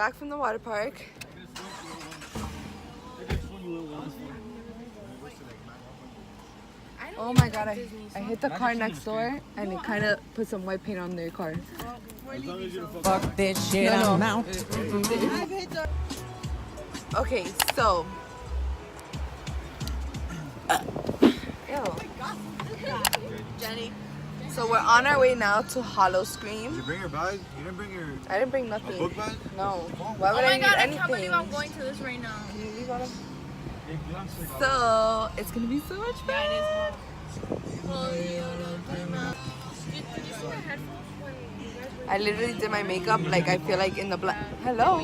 back from the water park. Oh my god, I hit the car next door and it kind of put some white paint on their car. Fuck this shit, I'm out. Okay, so. Ew. Jenny. So we're on our way now to Howl-O-Scream. Did you bring your bag? You didn't bring your... I didn't bring nothing. A book bag? No. Why would I need anything? I can't believe I'm going to this right now. Can you leave all of... So, it's gonna be so much fun. Yeah, it is. Did you see my headphones? I literally did my makeup like I feel like in the black. Hello.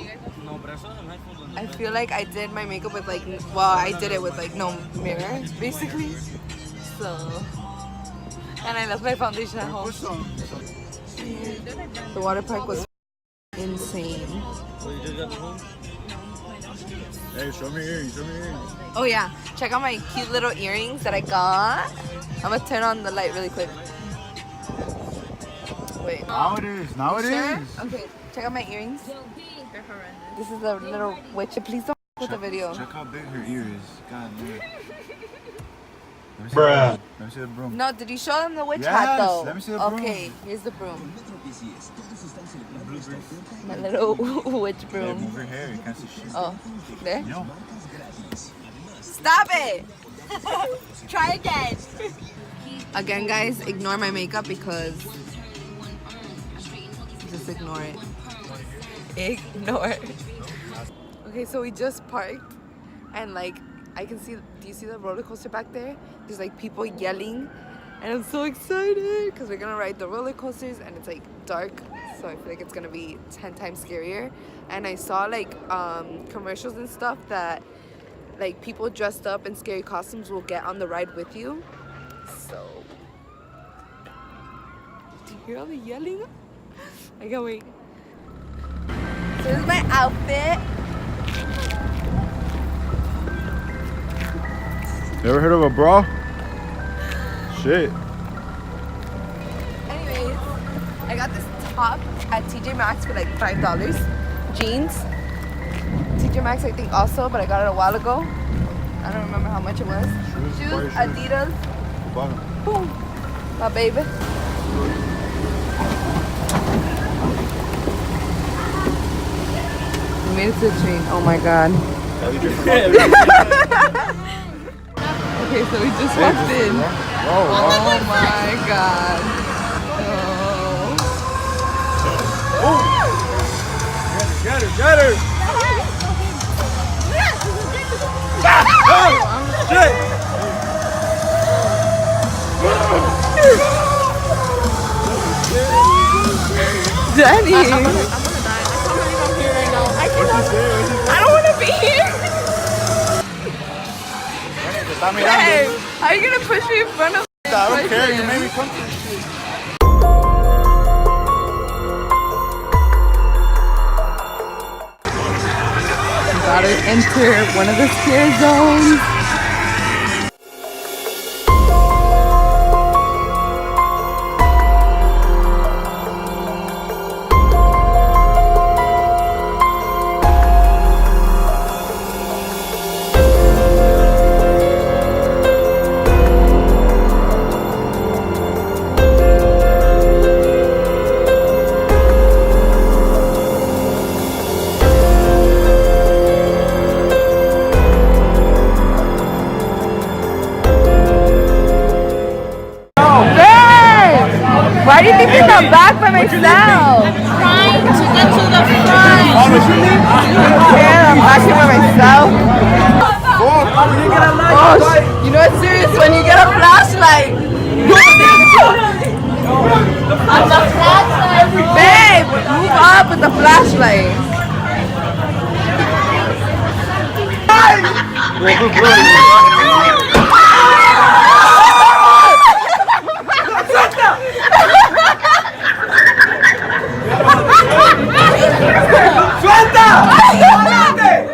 I feel like I did my makeup with like, well, I did it with like no mirror, basically. So, and I left my foundation at home. The water park was insane. Hey, show me earrings, show me earrings. Oh yeah, check out my cute little earrings that I got. I'm gonna turn on the light really quick. Wait. Now it is, now it is. Okay, check out my earrings. They're horrendous. This is a little witch. Please don't with the video. Check how big her ear is. God damn. Bruh. Let me see the broom. No, did you show them the witch Yes, hat though? let me see the broom. Okay, here's the broom. My little witch Hey, broom. move your hair, you can't see shit. Oh, there? No. Stop it! Try again. Again, guys, ignore my makeup because just ignore it. Ignore it. Okay, so we just parked and like I can see, do you see the roller coaster back there? There's like people yelling and I'm so excited because we're gonna ride the roller coasters and it's like dark, so I feel like it's gonna be 10 times scarier. And I saw like commercials and stuff that like people dressed up in scary costumes will get on the ride with you. So, do you hear all the yelling? I can't wait. So this is my outfit. You ever heard of a bra? Shit. Anyways, I got this top at TJ Maxx for like $5. Jeans. TJ Maxx I think also, but I got it a while ago. I don't remember how much it was. Shoes, Adidas. Boom. My baby. We made it to the train. Oh my god. Okay, so we just walked in. Oh my god. Oh. Get her, get her! Oh, shit! Danny! I'm gonna die. I can't believe I'm here right now. I don't want to be here. Hey, how are you gonna push me in front of I don't care, you made me come to this shit. Gotta enter one of the scare zones. Why do you think I'm back by myself? Trying to get to the front. Yeah, I'm back here by myself. Oh, you know it's serious when you get a flashlight. Babe, move up with the flashlight.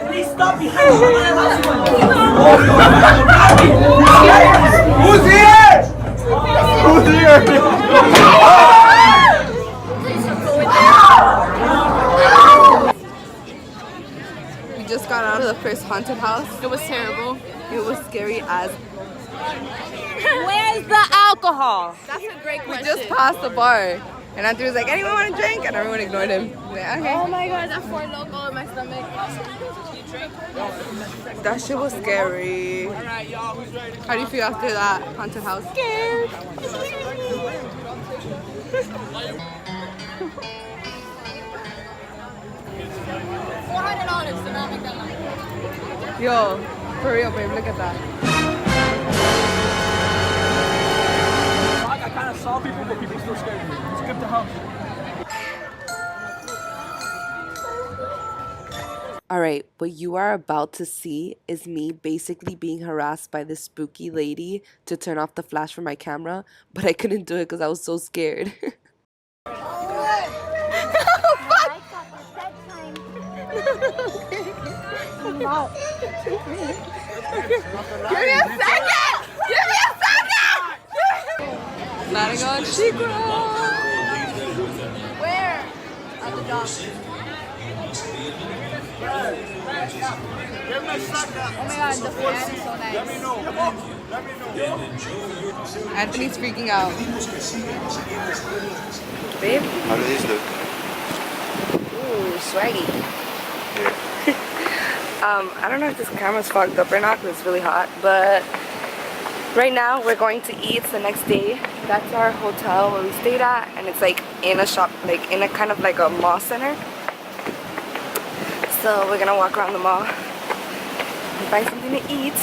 Please stop behind me. Who's here? Who's here? first haunted house. It was terrible. It was scary as. Where's the alcohol? That's a great We question. just passed the bar, and Anthony was like, "Anyone want a drink?" And everyone ignored him. Like, okay. Oh my god, that Four Loko in my stomach. That shit was scary. How do you feel after that haunted house? Scared. $400 to not make that money. Yo, for real, babe, look at that. I kind of saw people, but people still scared me. Skip the house. Alright, what you are about to see is me basically being harassed by this spooky lady to turn off the flash from my camera, but I couldn't do it because I was so scared. Letting on secret. Where? At the dock. Oh my god, the fan is so nice. Anthony's freaking out. Babe? How do these look? Ooh, swaggy. Yeah. I don't know if this camera's fogged up or not because it's really hot, but right now we're going to eat. It's the next day. That's our hotel where we stayed at, and it's like in a shop, like in a kind of like a mall center. So we're gonna walk around the mall and find something to eat.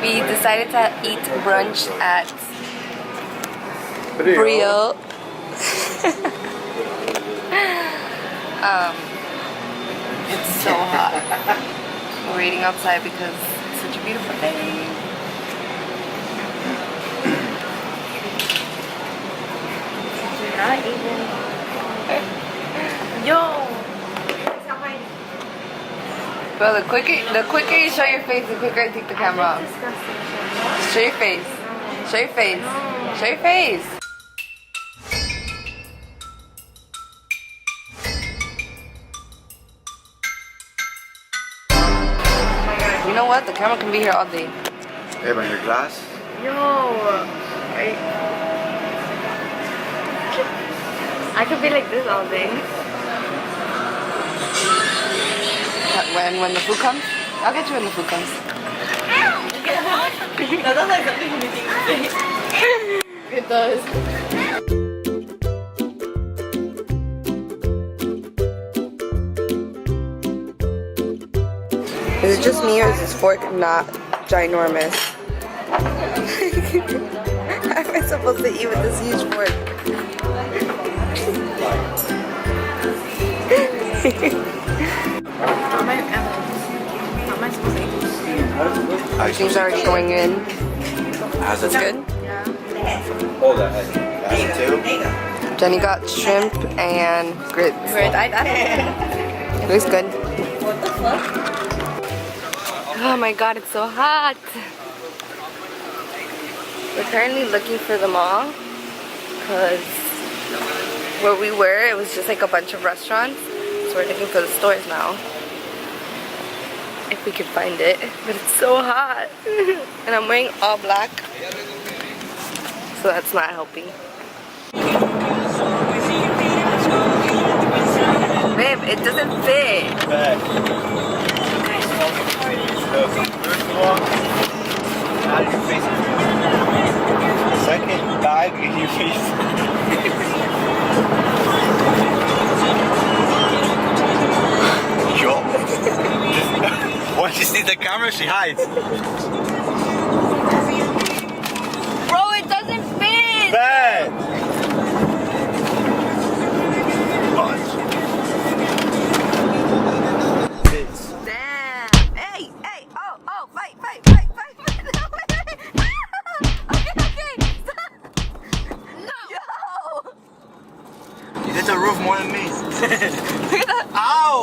We decided to eat brunch at Brio. It's so hot. We're waiting outside because it's such a beautiful day. Not even. Yo. Bro, the quicker you show your face, the quicker I take the camera off. Show your face. Show your face. Show your face. You know what? The camera can be here all day. Hey, man, your glass? Yo. I could be like this all day. When the food comes? I'll get you when the food comes. That does like something anything to say. It does. Is it just me or is this fork not ginormous? How am I supposed to eat with this huge fork? How am I supposed to eat? Things are already going in. How's That's good. Hold that. That's two. Jenny got shrimp and grits. It looks good. What the fuck? Oh my god, it's so hot. We're currently looking for the mall because where we were, it was just like a bunch of restaurants. So we're looking for the stores now. If we could find it. But it's so hot. And I'm wearing all black. So that's not helping. Babe, it doesn't fit. Back. First of all, how do you face it? Second, dive in your face. Yo. Once she sees the camera, she hides. Bro, it doesn't fit! Bad. Punch. Fits. Damn. Hey, oh, fight. No, wait. Okay. Stop. No. Yo. You hit the roof more than me. Look at that. Ow!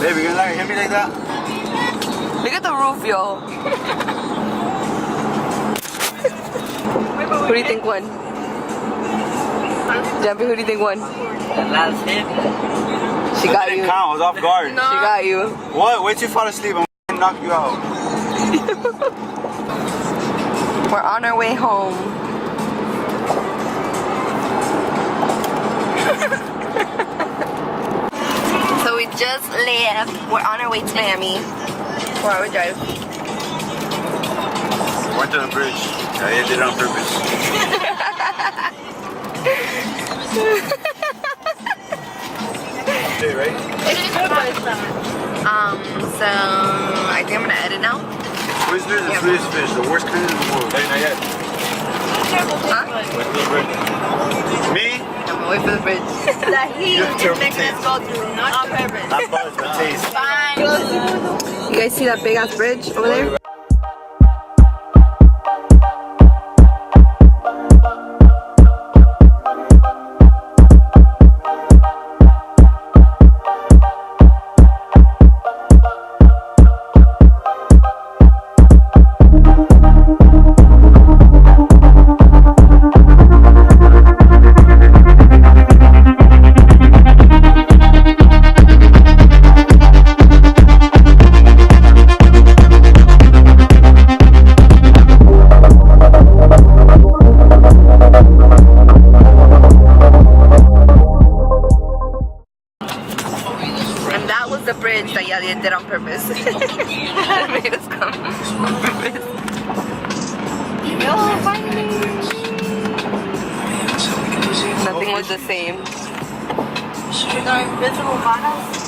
Baby, you're gonna hit me like that? Look at the roof, yo. Who do you think won? Jumpy, who do you think won? That last hit. She got you. Didn't count. I was off guard. She got you. What? Wait till you fall asleep. I'm gonna knock you out. We're on our way home. So we just left. We're on our way to Miami. 4-hour drive. Went to the bridge. I did it on purpose. Okay, right? So I think I'm gonna edit now. Twizzlers and Swedish fish, the worst kind in the world. Hey, not yet. Huh? Wait for the bridge. Me? I'm gonna wait for the bridge. The heat You have is terrible making us taste. go through, not on purpose. Not buzz, but taste. Fine. You guys see that big ass bridge over there? The bridge that Yadia did on purpose. Made us come on purpose. Oh, finally! Nothing was the same. With our invisible bottoms.